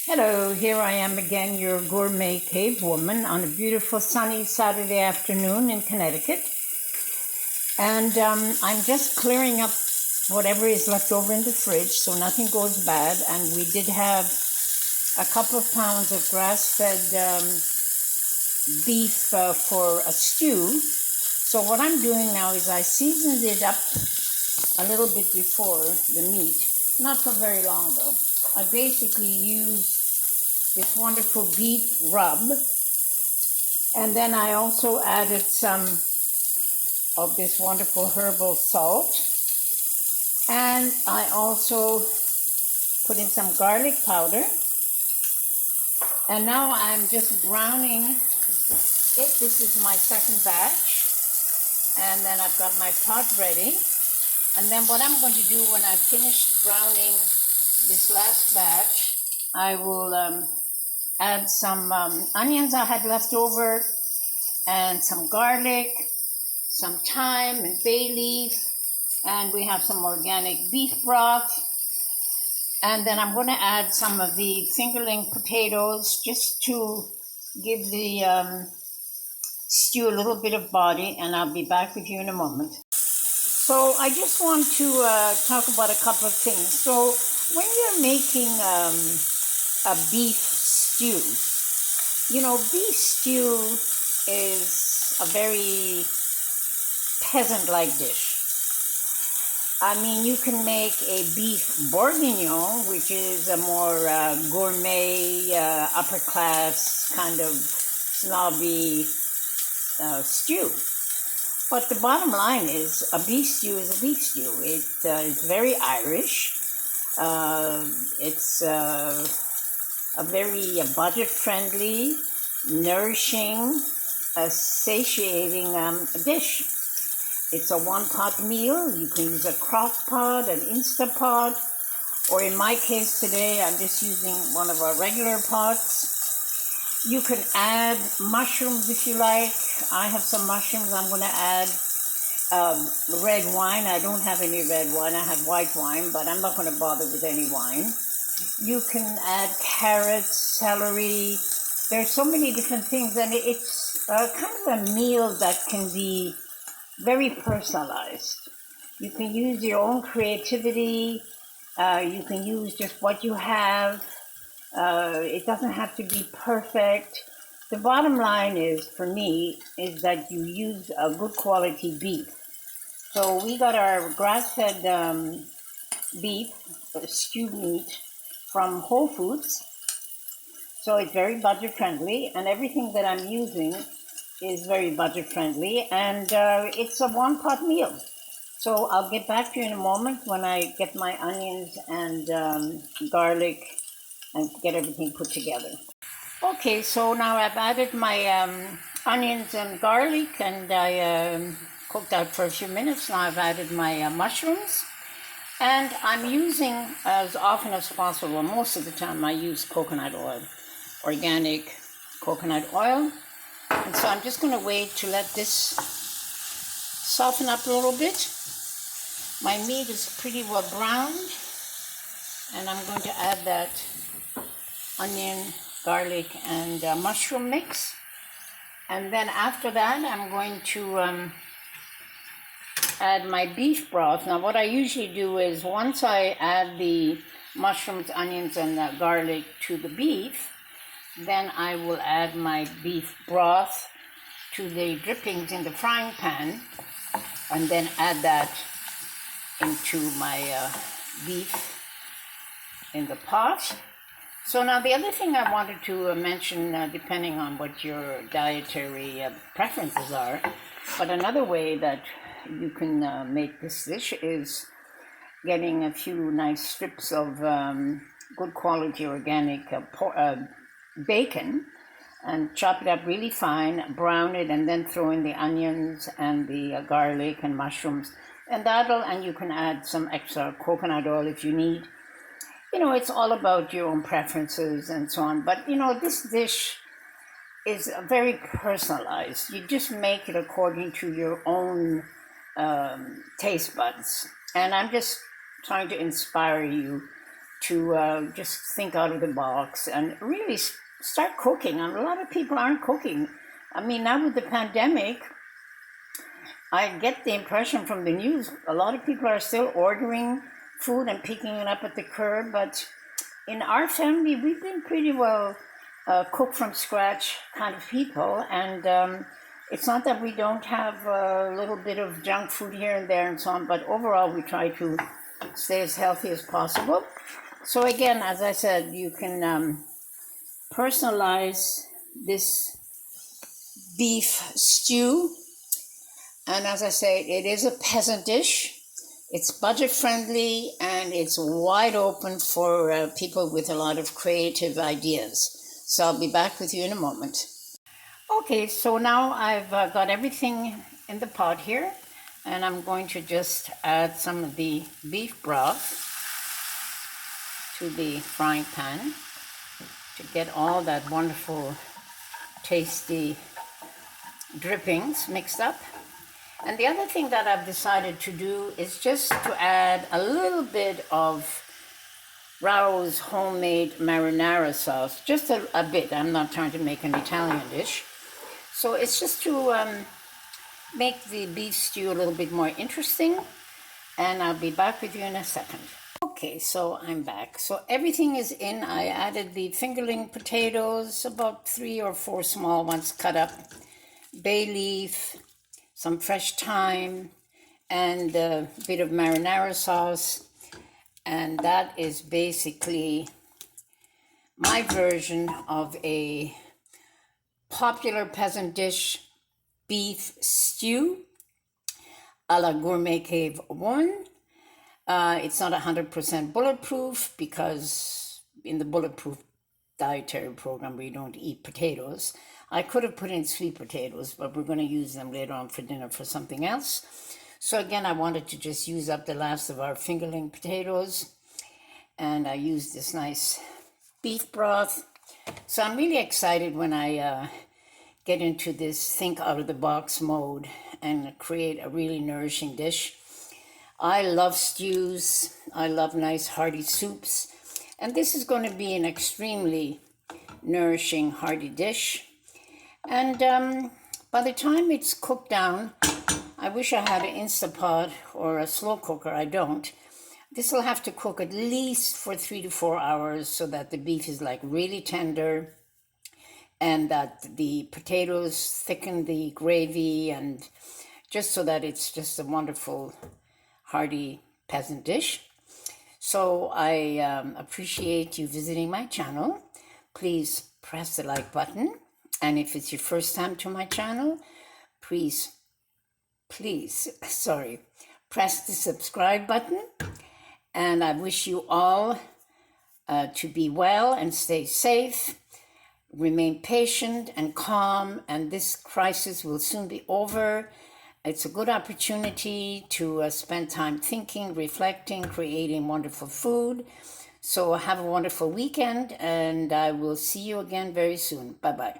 Hello, here I am again, your gourmet cave woman on a beautiful sunny Saturday afternoon in Connecticut. And I'm just clearing up whatever is left over in the fridge so nothing goes bad. And we did have a couple of pounds of grass-fed beef for a stew. So what I'm doing now is I seasoned it up a little bit before the meat, not for very long though. I basically used this wonderful beef rub, and then I also added some of this wonderful herbal salt, and I also put in some garlic powder, and now I'm just browning it. This is my second batch, and then I've got my pot ready. And then what I'm going to do when I've finished browning this last batch, I will add some onions I had left over, and some garlic, some thyme and bay leaf, and we have some organic beef broth. And then I'm going to add some of the fingerling potatoes just to give the stew a little bit of body, and I'll be back with you in a moment. So I just want to talk about a couple of things. So when you're making a beef stew, beef stew is a very peasant-like dish. I mean, you can make a beef bourguignon, which is a more gourmet, upper-class kind of snobby stew. But the bottom line is a beef stew is a beef stew. It is very Irish. It's a very budget-friendly, nourishing, satiating dish. It's a one-pot meal. You can use a crock pot, an Instapot, or in my case today, I'm just using one of our regular pots. You can add mushrooms if you like. I have some mushrooms. I'm going to add red wine. I don't have any red wine. I have white wine, but I'm not going to bother with any wine. You can add carrots, celery. There's so many different things, and it's kind of a meal that can be very personalized. You can use your own creativity. You can use just what you have. It doesn't have to be perfect. The bottom line is, for me, is that you use a good quality beef. So we got our grass-fed beef, stew meat, from Whole Foods. So it's very budget-friendly, and everything that I'm using is very budget-friendly, and it's a one-pot meal. So I'll get back to you in a moment when I get my onions and garlic and get everything put together. Okay, so now I've added my onions and garlic, and I cooked that for a few minutes. Now I've added my mushrooms, and I'm using, as often as possible, most of the time I use coconut oil, organic coconut oil. And so I'm just going to wait to let this soften up a little bit. My meat is pretty well browned, and I'm going to add that onion, garlic, and mushroom mix. And then after that, I'm going to add my beef broth. Now, what I usually do is once I add the mushrooms, onions, and garlic to the beef, then I will add my beef broth to the drippings in the frying pan, and then add that into my beef in the pot. So now the other thing I wanted to mention, depending on what your dietary preferences are, but another way that you can make this dish is getting a few nice strips of good quality organic bacon, and chop it up really fine, brown it, and then throw in the onions and the garlic and mushrooms, and you can add some extra coconut oil if you need. It's all about your own preferences and so on. But, this dish is very personalized. You just make it according to your own taste buds. And I'm just trying to inspire you to just think out of the box and really start cooking. And a lot of people aren't cooking. I mean, now with the pandemic, I get the impression from the news, a lot of people are still ordering food and picking it up at the curb. But in our family, we've been pretty well cook from scratch kind of people. And it's not that we don't have a little bit of junk food here and there and so on, but overall we try to stay as healthy as possible. So again, as I said, you can personalize this beef stew. And as I say, it is a peasant dish. It's budget friendly and it's wide open for people with a lot of creative ideas. So I'll be back with you in a moment. Okay, so now I've got everything in the pot here, and I'm going to just add some of the beef broth to the frying pan to get all that wonderful, tasty drippings mixed up. And the other thing that I've decided to do is just to add a little bit of Rao's homemade marinara sauce, just a bit. I'm not trying to make an Italian dish. So it's just to make the beef stew a little bit more interesting, and I'll be back with you in a second. Okay, so I'm back. So everything is in. I added the fingerling potatoes, about 3 or 4 small ones cut up, bay leaf, some fresh thyme, and a bit of marinara sauce. And that is basically my version of a popular peasant dish, beef stew a la Gourmet Cave Woman. It's not 100% bulletproof because in the bulletproof dietary program we don't eat potatoes. I could have put in sweet potatoes, but we're going to use them later on for dinner for something else. So again, I wanted to just use up the last of our fingerling potatoes, and I used this nice beef broth. So I'm really excited when I get into this think out of the box mode and create a really nourishing dish. I love stews. I love nice hearty soups. And this is going to be an extremely nourishing hearty dish. And by the time it's cooked down, I wish I had an Instapot or a slow cooker. I don't. This will have to cook at least for 3 to 4 hours so that the beef is like really tender and that the potatoes thicken the gravy, and just so that it's just a wonderful hearty peasant dish. So I appreciate you visiting my channel. Please press the like button. And if it's your first time to my channel, please, press the subscribe button. And I wish you all to be well and stay safe. Remain patient and calm, and this crisis will soon be over. It's a good opportunity to spend time thinking, reflecting, creating wonderful food. So have a wonderful weekend, and I will see you again very soon. Bye-bye.